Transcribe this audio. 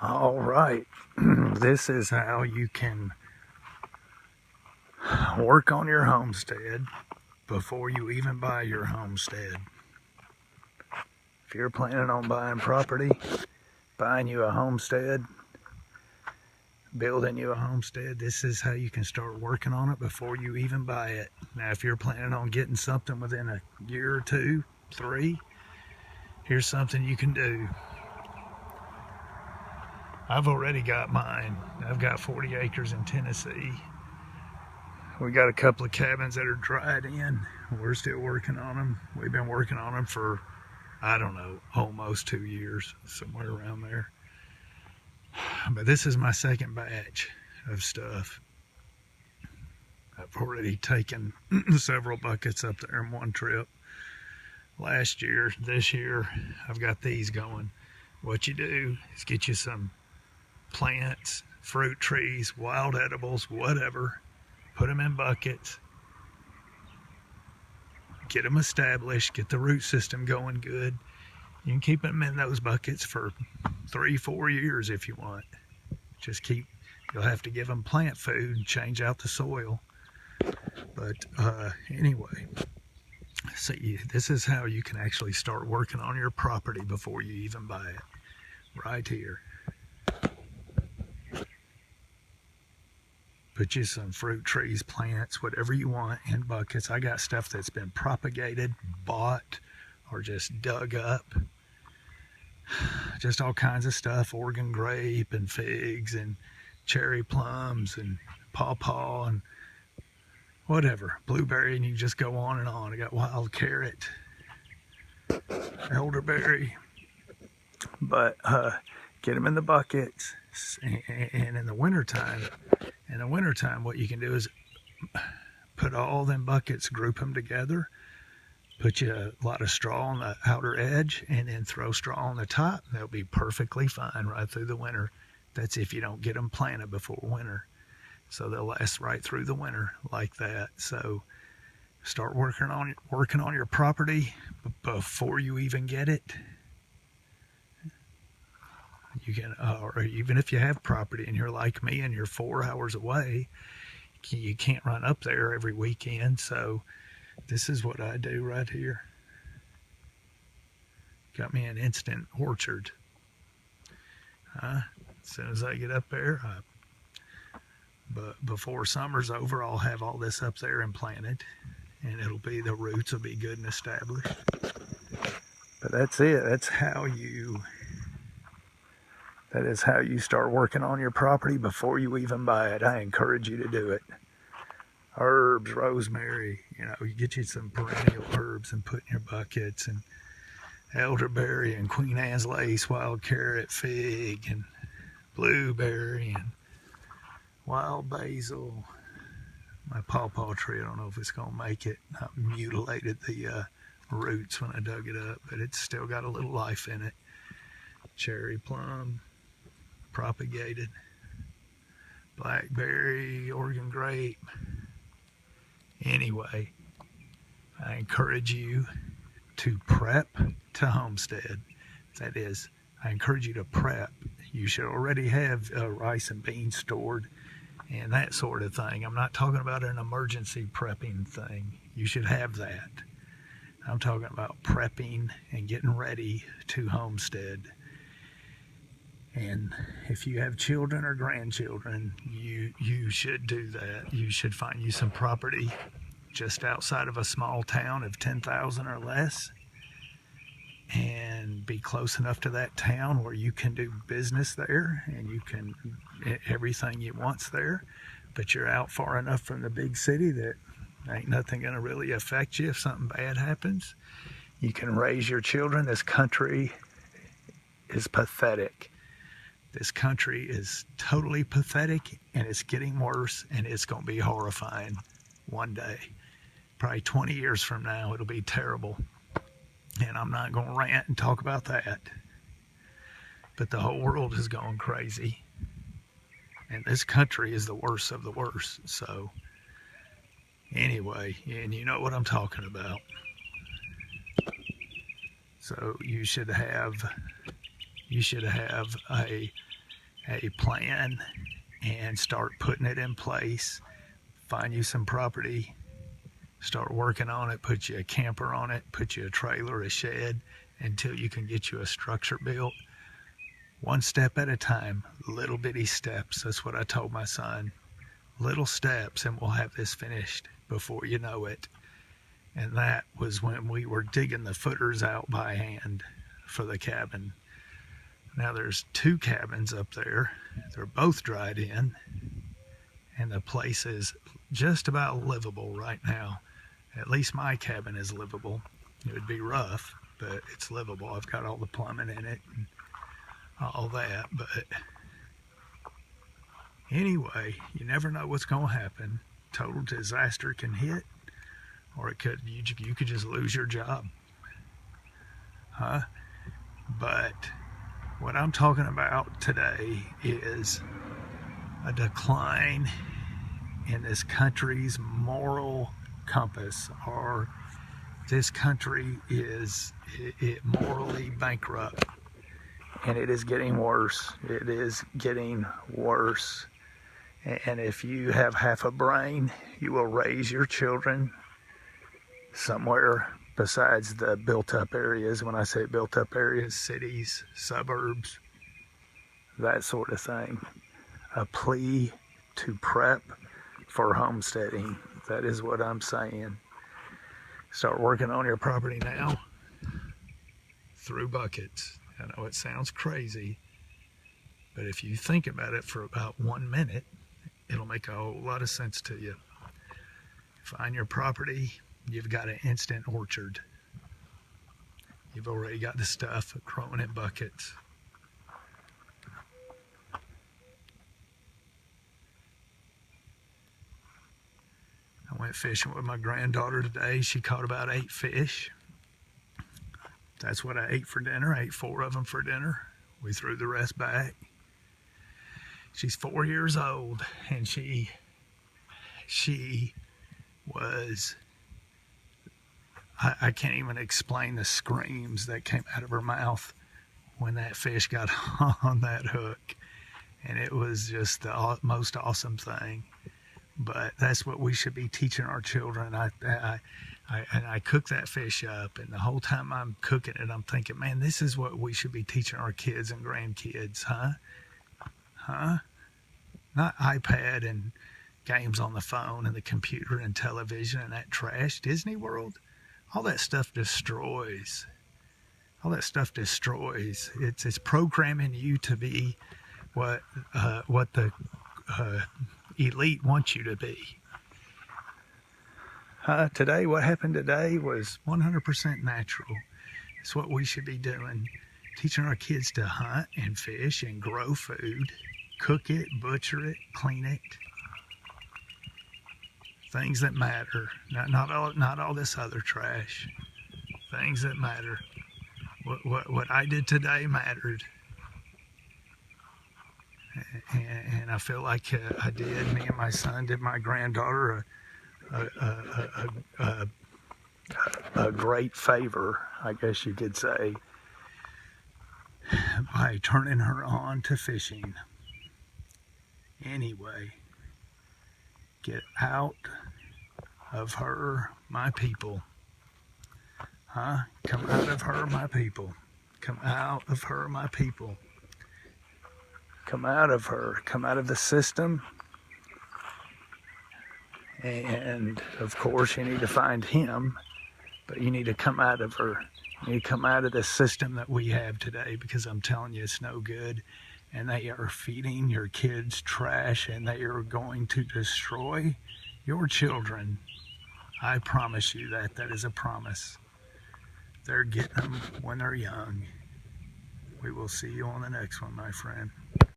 All right, this is how you can work on your homestead before you even buy your homestead. If you're planning on buying property, buying you a homestead, building you a homestead, this is how you can start working on it before you even buy it. Now, if you're planning on getting something within a year or two, 3, here's something you can do. I've already got mine. I've got 40 acres in Tennessee. We got a couple of cabins that are dried in. We're still working on them. We've been working on them for, I don't know, almost 2 years, somewhere around there. But this is my second batch of stuff. I've already taken several buckets up there in one trip. Last year, this year, I've got these going. What you do is get you some plants, fruit trees, wild edibles, whatever. Put them in buckets. Get them established. Get the root system going good. You can keep them in those buckets for 3-4 years if you want. You'll have to give them plant food and change out the soil. But anyway, see, this is how you can actually start working on your property before you even buy it. Right here. Put you some fruit trees, plants, whatever you want in buckets. I got stuff that's been propagated, bought, or just dug up. Just all kinds of stuff, Oregon grape and figs and cherry plums and pawpaw and whatever, blueberry, and you can just go on and on. I got wild carrot, elderberry, but get them in the buckets. And in the wintertime, what you can do is put all them buckets, group them together, put you a lot of straw on the outer edge, and then throw straw on the top. They'll be perfectly fine right through the winter. That's if you don't get them planted before winter. So they'll last right through the winter like that. So start working on your property before you even get it. You can, or even if you have property and you're like me and you're 4 hours away, you can't run up there every weekend. So this is what I do right here. Got me an instant orchard. As soon as I get up there, but before summer's over, I'll have all this up there and planted, and the roots will be good and established. But that's it. That is how you start working on your property before you even buy it. I encourage you to do it. Herbs, rosemary, you get you some perennial herbs and put in your buckets, and elderberry and Queen Anne's lace, wild carrot, fig, and blueberry, and wild basil. My pawpaw tree, I don't know if it's going to make it. I mutilated the roots when I dug it up, but it's still got a little life in it. Cherry plum, propagated, blackberry, Oregon grape. Anyway, I encourage you to prep to homestead. That is, I encourage you to prep. You should already have rice and beans stored and that sort of thing. I'm not talking about an emergency prepping thing. You should have that. I'm talking about prepping and getting ready to homestead. And if you have children or grandchildren, you should do that. You should find you some property just outside of a small town of 10,000 or less, and be close enough to that town where you can do business there and you can, everything you want's there, but you're out far enough from the big city that ain't nothing going to really affect you if something bad happens. You can raise your children. This country is pathetic. This country is totally pathetic, and it's getting worse, and it's going to be horrifying one day. Probably 20 years from now, it'll be terrible. And I'm not going to rant and talk about that. But the whole world is going crazy. And this country is the worst of the worst. So, anyway, and you know what I'm talking about. So you should have a a plan and start putting it in place. Find you some property, start working on it, put you a camper on it, put you a trailer, a shed, until you can get you a structure built. One step at a time, little bitty steps. That's what I told my son. Little steps and we'll have this finished before you know it. And that was when we were digging the footers out by hand for the cabin. Now there's 2 cabins up there. They're both dried in. And the place is just about livable right now. At least my cabin is livable. It would be rough, but it's livable. I've got all the plumbing in it and all that. But anyway, you never know what's going to happen. Total disaster can hit. Or you could just lose your job. But what I'm talking about today is a decline in this country's moral compass, or this country is morally bankrupt, and it is getting worse. It is getting worse. And if you have half a brain, you will raise your children somewhere besides the built-up areas. When I say built-up areas, cities, suburbs, that sort of thing. A plea to prep for homesteading. That is what I'm saying. Start working on your property now through buckets. I know it sounds crazy, but if you think about it for about 1 minute, it'll make a whole lot of sense to you. Find your property. You've got an instant orchard. You've already got the stuff growing in buckets. I went fishing with my granddaughter today. She caught about 8 fish. That's what I ate for dinner. I ate 4 of them for dinner. We threw the rest back. She's 4 years old, and she was, I can't even explain the screams that came out of her mouth when that fish got on that hook. And it was just the most awesome thing. But that's what we should be teaching our children. I cook that fish up, and the whole time I'm cooking it, I'm thinking, man, this is what we should be teaching our kids and grandkids, huh? Not iPad and games on the phone and the computer and television and that trash. Disney World, all that stuff destroys. All that stuff destroys. It's programming you to be what the elite wants you to be. Today, what happened today was 100% natural. It's what we should be doing. Teaching our kids to hunt and fish and grow food. Cook it, butcher it, clean it. Things that matter. Not all this other trash. Things that matter. What I did today mattered. And I feel like I did. Me and my son did my granddaughter a great favor, I guess you could say, by turning her on to fishing. Anyway, get out of her, my people. Come out of her, my people. Come out of her, my people. Come out of her. Come out of the system. And, of course, you need to find him, but you need to come out of her. You need to come out of the system that we have today, because I'm telling you, it's no good. And they are feeding your kids trash, and they are going to destroy your children. I promise you that. That is a promise. They're getting them when they're young. We will see you on the next one, my friend.